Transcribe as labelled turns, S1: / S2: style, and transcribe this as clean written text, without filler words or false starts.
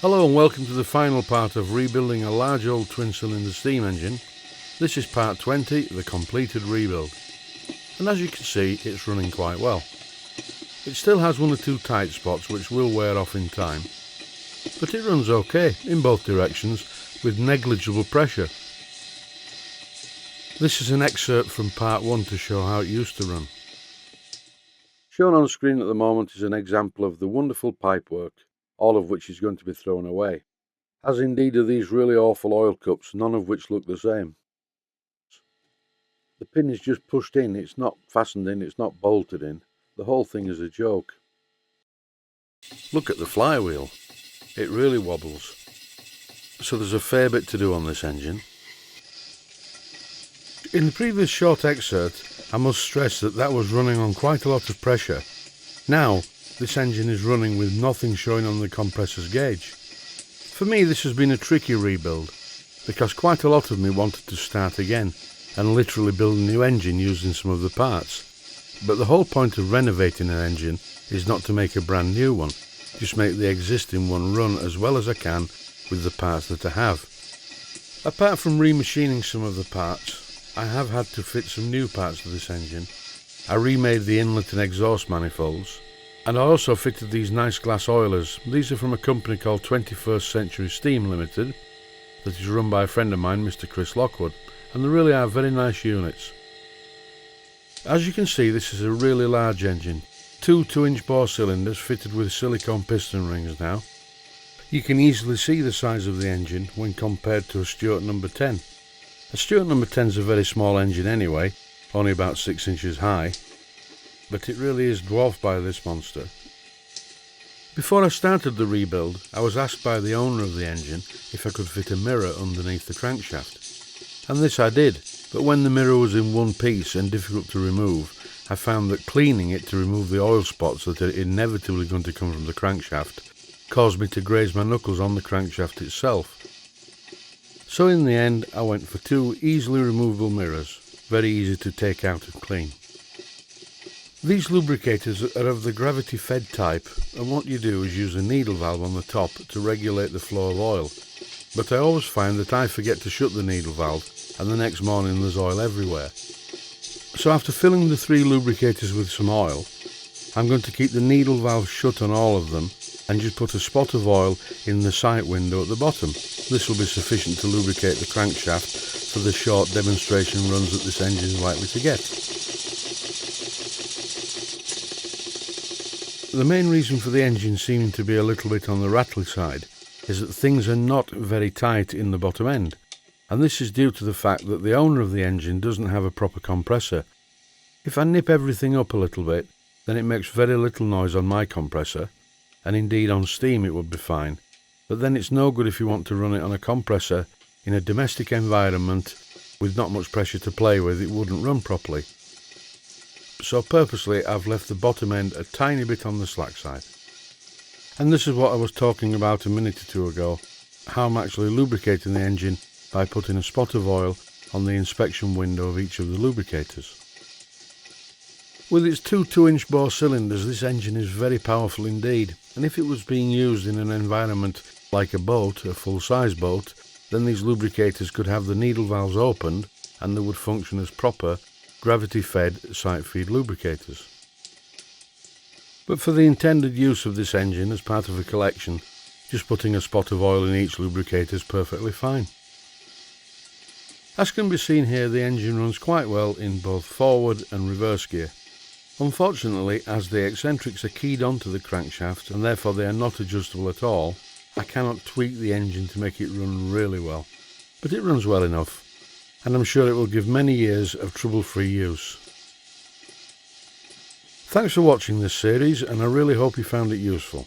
S1: Hello and welcome to the final part of rebuilding a large old twin-cylinder steam engine. This is part 20, the completed rebuild. And as you can see, it's running quite well. It still has one or two tight spots which will wear off in time, but it runs okay in both directions with negligible pressure. This is an excerpt from part 1 to show how it used to run. Shown on screen at the moment is an example of the wonderful pipework, all of which is going to be thrown away, as indeed are these really awful oil cups, none of which look the same. The pin is just pushed in, it's not fastened in, it's not bolted in. The whole thing is a joke. Look at the flywheel, it really wobbles. So there's a fair bit to do on this engine. In the previous short excerpt, I must stress that was running on quite a lot of pressure. Now, this engine is running with nothing showing on the compressor's gauge. For me, this has been a tricky rebuild, because quite a lot of me wanted to start again and literally build a new engine using some of the parts. But the whole point of renovating an engine is not to make a brand new one, just make the existing one run as well as I can with the parts that I have. Apart from remachining some of the parts, I have had to fit some new parts to this engine. I remade the inlet and exhaust manifolds, and I also fitted these nice glass oilers. These are from a company called 21st Century Steam Limited that is run by a friend of mine, Mr. Chris Lockwood, and they really are very nice units. As you can see, this is a really large engine. Two 2-inch bore cylinders fitted with silicone piston rings now. You can easily see the size of the engine when compared to a Stuart number 10. A Stuart number 10 is a very small engine anyway, only about 6 inches high, but it really is dwarfed by this monster. Before I started the rebuild, I was asked by the owner of the engine if I could fit a mirror underneath the crankshaft. And this I did, but when the mirror was in one piece and difficult to remove, I found that cleaning it to remove the oil spots that are inevitably going to come from the crankshaft caused me to graze my knuckles on the crankshaft itself. So in the end, I went for two easily removable mirrors, very easy to take out and clean. These lubricators are of the gravity-fed type, and what you do is use a needle valve on the top to regulate the flow of oil. But I always find that I forget to shut the needle valve, and the next morning there's oil everywhere. So after filling the 3 lubricators with some oil, I'm going to keep the needle valve shut on all of them and just put a spot of oil in the sight window at the bottom. This will be sufficient to lubricate the crankshaft for the short demonstration runs that this engine is likely to get. The main reason for the engine seeming to be a little bit on the rattly side is that things are not very tight in the bottom end, and this is due to the fact that the owner of the engine doesn't have a proper compressor. If I nip everything up a little bit, then it makes very little noise on my compressor, and indeed on steam it would be fine, but then it's no good if you want to run it on a compressor in a domestic environment with not much pressure to play with. It wouldn't run properly. So purposely I've left the bottom end a tiny bit on the slack side. And this is what I was talking about a minute or two ago, how I'm actually lubricating the engine by putting a spot of oil on the inspection window of each of the lubricators. With its two 2-inch bore cylinders, this engine is very powerful indeed, and if it was being used in an environment like a boat, a full-size boat, then these lubricators could have the needle valves opened and they would function as proper gravity-fed sight-feed lubricators. But for the intended use of this engine as part of a collection, just putting a spot of oil in each lubricator is perfectly fine. As can be seen here, the engine runs quite well in both forward and reverse gear. Unfortunately, as the eccentrics are keyed onto the crankshaft and therefore they are not adjustable at all, I cannot tweak the engine to make it run really well. But it runs well enough, and I'm sure it will give many years of trouble-free use. Thanks for watching this series, and I really hope you found it useful.